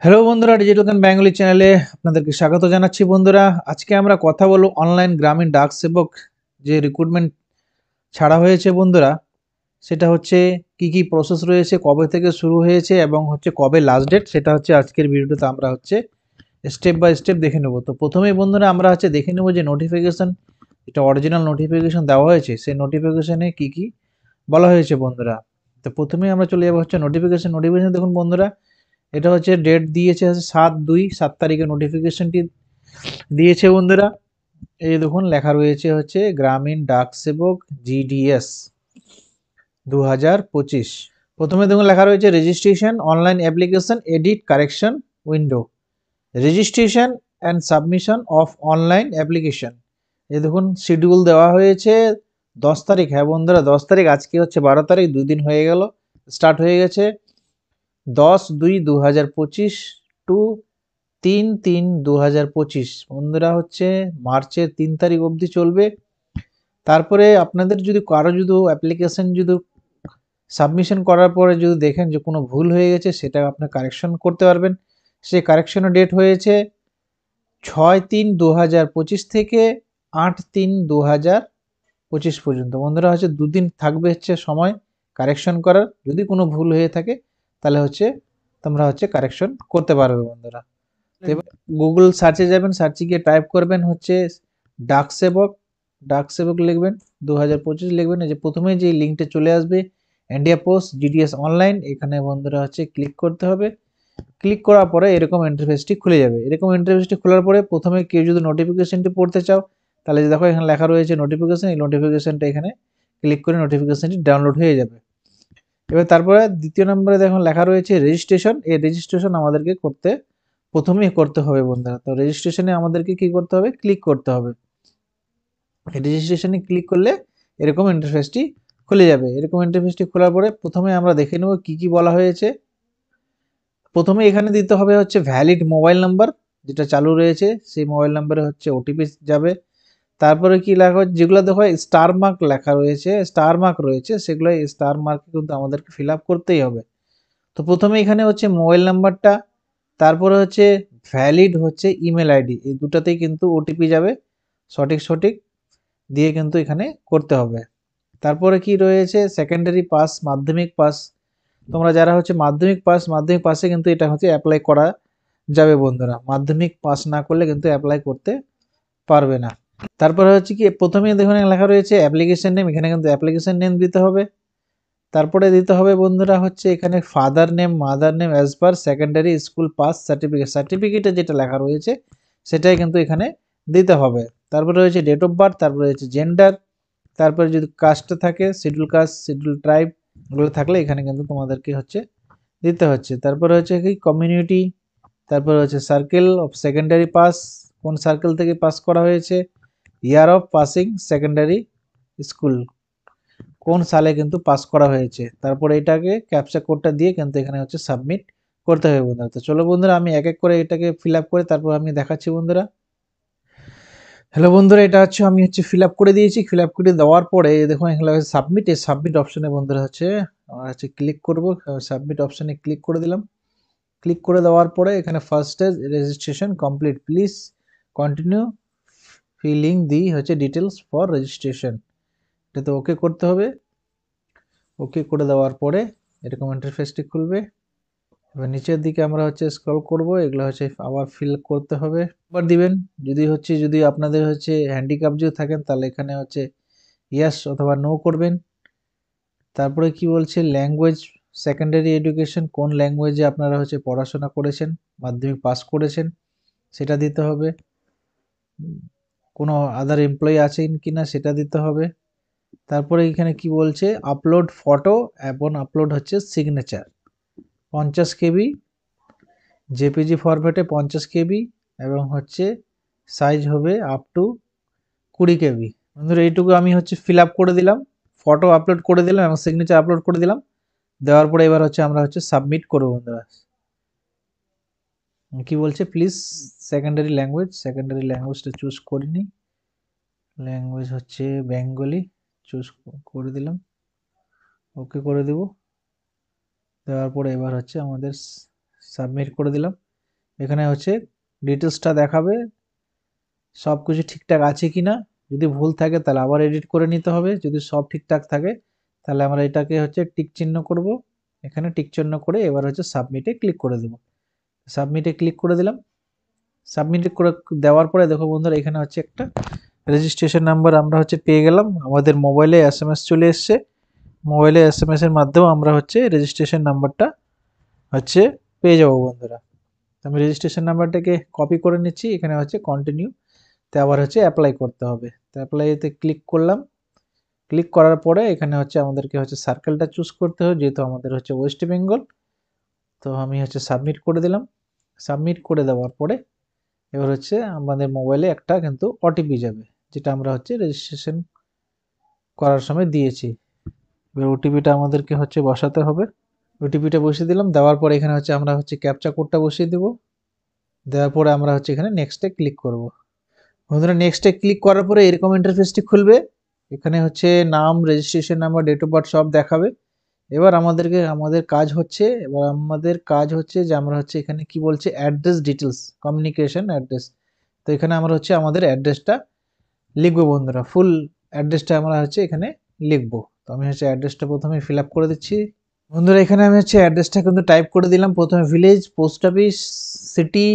Hello বন্ধুরা, digital গান Bengali চ্যানেলে আপনাদেরকে স্বাগত জানাচ্ছি। বন্ধুরা, আজকে আমরা কথা বলবো অনলাইন গ্রামীণ ডাক সেবক যে রিক্রুটমেন্ট ছাড়া হয়েছে বন্ধুরা, সেটা হচ্ছে কি কি প্রসেস রয়েছে, কবে থেকে শুরু হয়েছে এবং হচ্ছে কবে লাস্ট ডেট, সেটা হচ্ছে আজকের ভিডিওতে আমরা হচ্ছে স্টেপ বাই স্টেপ দেখে নেব। তো প্রথমেই বন্ধুরা আমরা হচ্ছে দেখে নেব যে নোটিফিকেশন, এটা অরিজিনাল নোটিফিকেশন দেওয়া হয়েছে, সেই নোটিফিকেশনে কি কি বলা হয়েছে বন্ধুরা। তো প্রথমেই আমরা চলে যাবো হচ্ছে নোটিফিকেশন দেখুন বন্ধুরা, এটা হচ্ছে ডেট দিয়েছে হচ্ছে 7/2 7 তারিখে নোটিফিকেশনটি দিয়েছে বন্ধুরা। এই দেখুন লেখা রয়েছে হচ্ছে গ্রামীণ ডাক সেবক GDS 2025। প্রথমে দেখুন লেখা রয়েছে registration online application edit correction window, registration and submission of online application. এই দেখুন শিডিউল দেওয়া হয়েছে 10 তারিখ। হ্যাঁ বন্ধুরা, 10 তারিখ, আজকে হচ্ছে 12 তারিখ, 2 দিন হয়ে গেল, স্টার্ট হয়ে গেছে 10/2/2025 টু 3/3/2025। বন্ধুরা হচ্ছে মার্চের 3 তারিখ অবধি চলবে। তারপরে আপনাদের যদি কারো যদি অ্যাপ্লিকেশন যদি সাবমিশন করার পরে যদি দেখেন যে কোনো ভুল হয়ে গেছে, সেটা আপনি কারেকশন করতে পারবেন। সেই কারেকশনের ডেট হয়েছে 6/3/2025 থেকে 8/3/2025 পর্যন্ত। বন্ধুরা হচ্ছে 2 দিন থাকবে হচ্ছে সময় কারেকশন করার। যদি কোনো ভুল হয়ে থাকে তাহলে হচ্ছে তোমরা হচ্ছে কারেকশন করতে পারবে বন্ধুরা। তো এবার গুগল সার্চে যাবেন, সার্চে গিয়ে টাইপ করবেন হচ্ছে ডাক সেবক, ডাক সেবক লিখবেন 2025 লিখবেন। এই যে প্রথমে যে লিঙ্কটা চলে আসবে ইন্ডিয়া পোস্ট GDS অনলাইন, এখানে বন্ধুরা হচ্ছে ক্লিক করতে হবে। ক্লিক করার পরে এরকম ইন্টারফেসটি খুলে যাবে। এরকম ইন্টারফেসটি খোলার পরে প্রথমে কেউ যদি নোটিফিকেশনটি পড়তে চাও, তাহলে যে দেখো এখানে লেখা রয়েছে নোটিফিকেশন, এই নোটিফিকেশনটা এখানে ক্লিক করে নোটিফিকেশনটি ডাউনলোড হয়ে যাবে। এবার তারপরে দ্বিতীয় নম্বরে দেখুন লেখা রয়েছে রেজিস্ট্রেশন। এই রেজিস্ট্রেশন আমাদেরকে প্রথমেই করতে হবে বন্ধুরা। তো রেজিস্ট্রেশনে আমাদেরকে কি করতে হবে, ক্লিক করতে হবে। রেজিস্ট্রেশনে ক্লিক করলে এরকম ইন্টারফেসটি খুলে যাবে। এরকম ইন্টারফেসটি খোলার পরে প্রথমে আমরা দেখে নেব কি কি বলা হয়েছে। প্রথমে এখানে দিতে হবে হচ্ছে ভ্যালিড মোবাইল নাম্বার, যেটা চালু রয়েছে সেই মোবাইল নাম্বারে হচ্ছে ওটিপি যাবে। তারপরে কি লেখা হচ্ছে, যেগুলো দেখো স্টার মার্ক লেখা রয়েছে, স্টার মার্ক রয়েছে, সেগুলো স্টার মার্ক কিন্তু আমাদেরকে ফিল আপ করতেই হবে। তো প্রথমে এখানে হচ্ছে মোবাইল নাম্বারটা, তারপরে হচ্ছে ভ্যালিড হচ্ছে ইমেল আইডি, এই দুটাতেই কিন্তু ওটিপি যাবে। সঠিক সঠিক দিয়ে কিন্তু এখানে করতে হবে। তারপরে কি রয়েছে সেকেন্ডারি পাস, মাধ্যমিক পাস। তোমরা যারা হচ্ছে মাধ্যমিক পাসে কিন্তু এটা হচ্ছে অ্যাপ্লাই করা যাবে বন্ধুরা। মাধ্যমিক পাস না করলে কিন্তু অ্যাপ্লাই করতে পারবে না। তারপরে হচ্ছে কি প্রথমে দেখুন লেখা রয়েছে অ্যাপ্লিকেশন নেম, এখানে কিন্তু অ্যাপ্লিকেশন নেম দিতে হবে। তারপরে দিতে হবে বন্ধুরা হচ্ছে এখানে father name mother name as per secondary school pass certificate, সার্টিফিকেটে যেটা লেখা রয়েছে সেটাই কিন্তু এখানে দিতে হবে। তারপরে রয়েছে ডেট অফ বার্থ, তারপরে রয়েছে জেন্ডার, তারপরে যদি কাস্ট থাকে শিডিউল কাস্ট শিডিউল ট্রাইব এগুলো থাকলে এখানে কিন্তু তোমাদেরকে হচ্ছে দিতে হচ্ছে। তারপরে হচ্ছে কি কমিউনিটি, তারপরে হচ্ছে সার্কেল অফ সেকেন্ডারি পাস, কোন সার্কেল থেকে পাস করা হয়েছে, year of passing secondary school, কোন সালে কিন্তু পাস করা হয়েছে। তারপরে এটাকে ক্যাপচা কোডটা দিয়ে কিন্তু এখানে হচ্ছে সাবমিট করতে হবে বন্ধুরা। তো চলো বন্ধুরা আমি এক এক করে এটাকে ফিল আপ করে তারপর আমি দেখাচ্ছি বন্ধুরা। হ্যালো বন্ধুরা, এটা হচ্ছে আমি হচ্ছে ফিল আপ করে দিয়েছি। ফিল আপ করে দেওয়ার পরে দেখুন এখানে সাবমিট, এই সাবমিট অপশনে বন্ধুরা হচ্ছে আমরা হচ্ছে ক্লিক করব। সাবমিট অপশনে ক্লিক করে দিলাম। ক্লিক করে দেওয়ার পরে এখানে first stage registration complete, please continue feeling দি হচ্ছে ডিটেলস ফর রেজিস্ট্রেশন, এটাতে ওকে করতে হবে। ওকে করে দেওয়ার পরে এরকম ইন্টারফেসটি খুলবে। এবার নিচের দিকে আমরা হচ্ছে স্ক্রল করব, এগুলো হচ্ছে আবার ফিল করতে হবে, আবার দিবেন। যদি আপনাদের হচ্ছে হ্যান্ডিক্যাপ যদি থাকেন তাহলে এখানে হচ্ছে ইয়েস অথবা নো করবেন। তারপরে কি বলছে ল্যাঙ্গুয়েজ, সেকেন্ডারি এডুকেশন কোন ল্যাঙ্গুয়েজে আপনারা হচ্ছে পড়াশোনা করেছেন, মাধ্যমিক পাস করেছেন সেটা দিতে হবে। কোনো আদার এমপ্লয়ি আছেন কিনা সেটা দিতে হবে। তারপরে এখানে কি বলছে আপলোড ফটো এবং আপলোড হচ্ছে সিগনেচার 50 KB, জেপিজি ফরম্যাটে 50 KB এবং হচ্ছে সাইজ হবে আপ টু 20 KB। বন্ধুরা এইটুকু আমি হচ্ছে ফিল আপ করে দিলাম, ফটো আপলোড করে দিলাম এবং সিগনেচার আপলোড করে দিলাম। দেওয়ার পরে এবার হচ্ছে আমরা হচ্ছে সাবমিট করবো বন্ধুরা। কি বলছে প্লিজ সেকেন্ডারি ল্যাঙ্গুয়েজটা চুজ করিনি, ল্যাঙ্গুয়েজ হচ্ছে বেঙ্গলি চুজ করে দিলাম, ওকে করে দেব। দেওয়ার পরে এবার হচ্ছে আমাদের সাবমিট করে দিলাম। এখানে হচ্ছে ডিটেলসটা দেখাবে সব কিছু ঠিকঠাক আছে কি না। যদি ভুল থাকে তাহলে আবার এডিট করে নিতে হবে, যদি সব ঠিকঠাক থাকে তাহলে আমরা এটাকে হচ্ছে টিক চিহ্ন করব, এখানে টিক চিহ্ন করে এবার হচ্ছে সাবমিটে ক্লিক করে দেব। সাবমিটে ক্লিক করে দিলাম। সাবমিট করে দেওয়ার পরে দেখো বন্ধুরা এখানে হচ্ছে একটা রেজিস্ট্রেশন নাম্বার আমরা হচ্ছে পেয়ে গেলাম, আমাদের মোবাইলে এসএমএস চলে এসছে। মোবাইলে এসএমএস এর মাধ্যমে আমরা হচ্ছে রেজিস্ট্রেশন নাম্বারটা হচ্ছে পেয়ে যাবো বন্ধুরা। আমি রেজিস্ট্রেশন নাম্বারটাকে কপি করে নিচ্ছি, এখানে হচ্ছে কন্টিনিউ তে আবার হচ্ছে অ্যাপ্লাই করতে হবে। তো অ্যাপ্লাইতে ক্লিক করলাম। ক্লিক করার পরে এখানে হচ্ছে আমাদেরকে হচ্ছে সার্কেলটা চুজ করতে হবে, যেহেতু আমাদের হচ্ছে ওয়েস্ট বেঙ্গল। তো আমি হচ্ছে সাবমিট করে দিলাম। সাবমিট করে দেওয়ার পরে এবার হচ্ছে আমাদের মোবাইলে একটা কিন্তু ওটিপি যাবে, যেটা আমরা হচ্ছে রেজিস্ট্রেশন করার সময় দিয়েছি। এবার ওটিপিটা আমাদেরকে হচ্ছে বসাতে হবে। ওটিপিটা বসিয়ে দিলাম। দেওয়ার পরে এখানে হচ্ছে আমরা হচ্ছে ক্যাপচা কোডটা বসিয়ে দেব। দেওয়ার পরে আমরা হচ্ছে এখানে নেক্সটে ক্লিক করব। বন্ধুরা নেক্সটে ক্লিক করার পরে এরকম ইন্টারফেসটি খুলবে। এখানে হচ্ছে নাম, registration number, date of birth সব দেখাবে। এবার আমাদের কাজ হচ্ছে যে আমরা হচ্ছে এখানে কি বলছে অ্যাড্রেস ডিটেলস, কমিউনিকেশন অ্যাড্রেস। তো এখানে আমরা হচ্ছে আমাদের অ্যাড্রেসটা লিখবো বন্ধুরা, ফুল অ্যাড্রেসটা আমরা হচ্ছে এখানে লিখবো। তো আমি হচ্ছে অ্যাড্রেসটা প্রথমে ফিল আপ করে দিচ্ছি বন্ধুরা। এখানে আমি হচ্ছে অ্যাড্রেসটা কিন্তু টাইপ করে দিলাম। প্রথমে village, post office, city,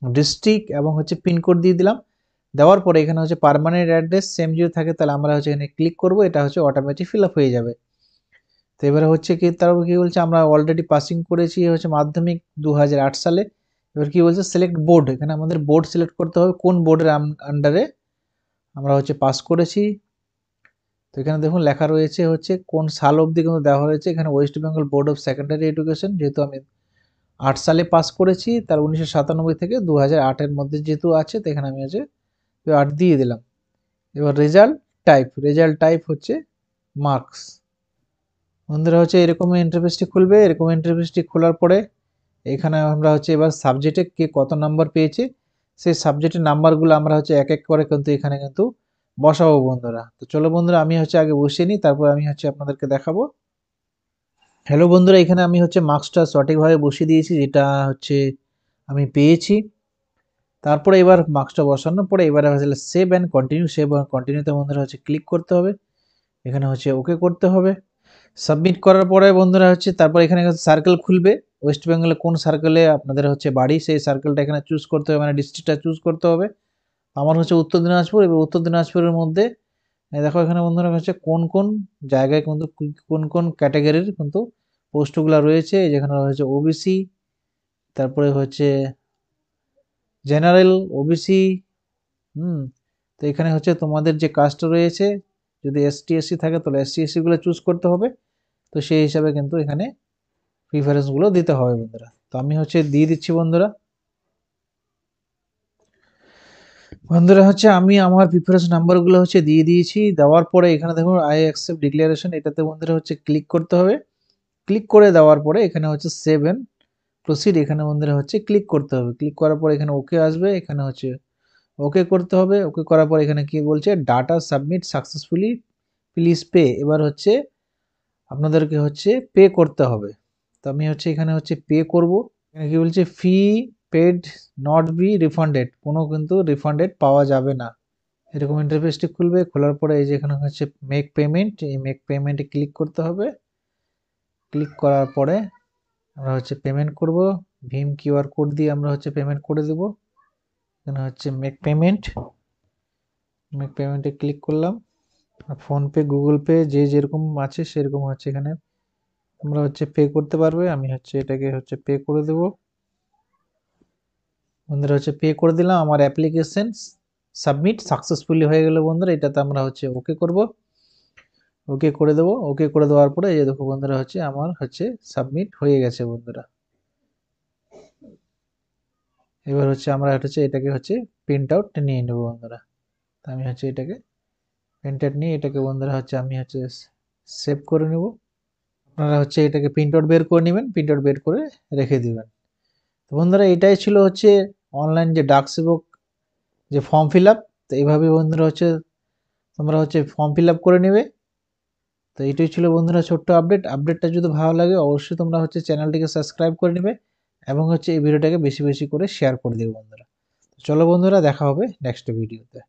district এবং হচ্ছে পিনকোড দিয়ে দিলাম। দেওয়ার পরে এখানে হচ্ছে পার্মানেন্ট অ্যাড্রেস সেম যদি থাকে তাহলে আমরা হচ্ছে এখানে ক্লিক করব, এটা হচ্ছে অটোমেটিক ফিল আপ হয়ে যাবে। তো এবারে হচ্ছে কি তারপর কি বলছে, আমরা অলরেডি পাসিং করেছি হচ্ছে মাধ্যমিক 2008 সালে। এবার কি বলছে সিলেক্ট বোর্ড, এখানে আমাদের বোর্ড সিলেক্ট করতে হবে, কোন বোর্ডের আন্ডারে আমরা হচ্ছে পাস করেছি। তো এখানে দেখুন লেখা রয়েছে হচ্ছে কোন সাল অবধি কিন্তু দেওয়া হয়েছে, এখানে West Bengal board of secondary education, যেহেতু আমি 8 সালে পাস করেছি, তার 1997 থেকে 2008-এর মধ্যে যেহেতু আছে, তো এখানে আমি হচ্ছে 8 দিয়ে দিলাম। এবার রেজাল্ট টাইপ হচ্ছে মার্কস। বন্ধুরা হচ্ছে এরকম ইন্টারফেসটি খুলবে। এরকম ইন্টারফেসটি খোলার পরে এখানে আমরা হচ্ছে এবার সাবজেক্টে কে কত নাম্বার পেয়েছে সেই সাবজেক্টের নাম্বারগুলো আমরা হচ্ছে এক এক করে কিন্তু এখানে কিন্তু বসাবো বন্ধুরা। তো চলো বন্ধুরা আমি হচ্ছে আগে বসিয়ে নিই, তারপর আমি হচ্ছে আপনাদেরকে দেখাবো। হ্যালো বন্ধুরা, এখানে আমি হচ্ছে মার্কসটা সঠিকভাবে বসিয়ে দিয়েছি, যেটা হচ্ছে আমি পেয়েছি। তারপরে এবার মার্কসটা বসানোর পরে এবারে হচ্ছে সেভ অ্যান্ড কন্টিনিউতে বন্ধুরা হচ্ছে ক্লিক করতে হবে। এখানে হচ্ছে ওকে করতে হবে। সাবমিট করার পরে বন্ধুরা হচ্ছে তারপর এখানে সার্কেল খুলবে। ওয়েস্ট বেঙ্গলে কোন সার্কেলে আপনাদের হচ্ছে বাড়ি সেই সার্কেলটা এখানে চুজ করতে হবে, মানে ডিস্ট্রিক্টটা চুজ করতে হবে। আমার হচ্ছে উত্তর দিনাজপুর। এবার উত্তর দিনাজপুরের মধ্যে দেখো এখানে বন্ধুরা হচ্ছে কোন কোন জায়গায় কিন্তু কোন কোন ক্যাটাগরির কিন্তু পোস্টগুলো রয়েছে, যেখানে রয়েছে ওবিসি, তারপরে হচ্ছে জেনারেল, ওবিসি। তো এখানে হচ্ছে তোমাদের যে কাস্ট রয়েছে, যদি এসটি এসসি থাকে তাহলে এসটি এসসি গুলো চুজ করতে হবে। তো সেই হিসাবে কিন্তু এখানে প্রিফারেন্সগুলো দিতে হবে বন্ধুরা। তো আমি হচ্ছে দিয়ে দিচ্ছি বন্ধুরা। বন্ধুরা হচ্ছে আমি আমার প্রিফারেন্স নাম্বারগুলো হচ্ছে দিয়ে দিয়েছি। দেওয়ার পরে এখানে দেখুন আই অ্যাকসেপ্ট ডিক্লারেশন, এটাতে বন্ধুরা হচ্ছে ক্লিক করতে হবে। ক্লিক করে দেওয়ার পরে এখানে হচ্ছে সেভ এন্ড প্রসিড, এখানে বন্ধুরা হচ্ছে ক্লিক করতে হবে। ক্লিক করার পরে এখানে ওকে আসবে, এখানে হচ্ছে ওকে করতে হবে। ওকে করার পর এখানে কি বলছে data submit successfully, please pay. এবার হচ্ছে আপনাদেরকে হচ্ছে পে করতে হবে। তো আমি হচ্ছে এখানে হচ্ছে পে করব। এখানে কি বলছে ফি পেড নট বি রিফান্ডেড, কোনো কিন্তু রিফান্ডেড পাওয়া যাবে না। এরকম ইন্টারফেসটি খুলবে। খোলার পরে এই যে এখানে হচ্ছে মেক পেমেন্ট, এই মেক পেমেন্টে ক্লিক করতে হবে। ক্লিক করার পরে আমরা হচ্ছে পেমেন্ট করব। ভীম কিউআর কোড দিয়ে আমরা হচ্ছে পেমেন্ট করে দেব। এখানে হচ্ছে মেক পেমেন্ট, মেক পেমেন্টে ক্লিক করলাম। ফোনপে, গুগল পে যে যেরকম আছে সেরকম হচ্ছে এখানে তোমরা হচ্ছে পে করতে পারবে। আমি হচ্ছে এটাকে হচ্ছে পে করে দেব। বন্ধুরা হচ্ছে পে করে দিলাম। আমার অ্যাপ্লিকেশন সাবমিট সাকসেসফুলি হয়ে গেল বন্ধুরা। এটাতে আমরা হচ্ছে ওকে করব, ওকে করে দেবো। ওকে করে দেওয়ার পরে এই যে দেখো বন্ধুরা হচ্ছে আমার হচ্ছে সাবমিট হয়ে গেছে বন্ধুরা। এবার হচ্ছে আমরা হচ্ছে এটাকে হচ্ছে প্রিন্ট আউট নিয়ে নেবো বন্ধুরা। তো আমি হচ্ছে এটাকে প্রিন্ট আউট নিয়ে এটাকে বন্ধুরা হচ্ছে আমি হচ্ছে সেভ করে নেব। আপনারা হচ্ছে এটাকে প্রিন্ট আউট বের করে নেবেন, প্রিন্ট আউট বের করে রেখে দিবেন। তো বন্ধুরা এটাই ছিল হচ্ছে অনলাইন যে ডাক সেবক যে ফর্ম ফিল আপ। তো এইভাবে বন্ধুরা হচ্ছে তোমরা হচ্ছে ফর্ম ফিল আপ করে নেবে। তো এইটাই ছিল বন্ধুরা ছোট্ট আপডেটটা যদি ভালো লাগে অবশ্যই তোমরা হচ্ছে চ্যানেলটিকে সাবস্ক্রাইব করে নেবে এবং হচ্ছে এই ভিডিওটাকে বেশি বেশি করে শেয়ার করে দেবে বন্ধুরা। চলো বন্ধুরা, দেখা হবে নেক্সট ভিডিওতে।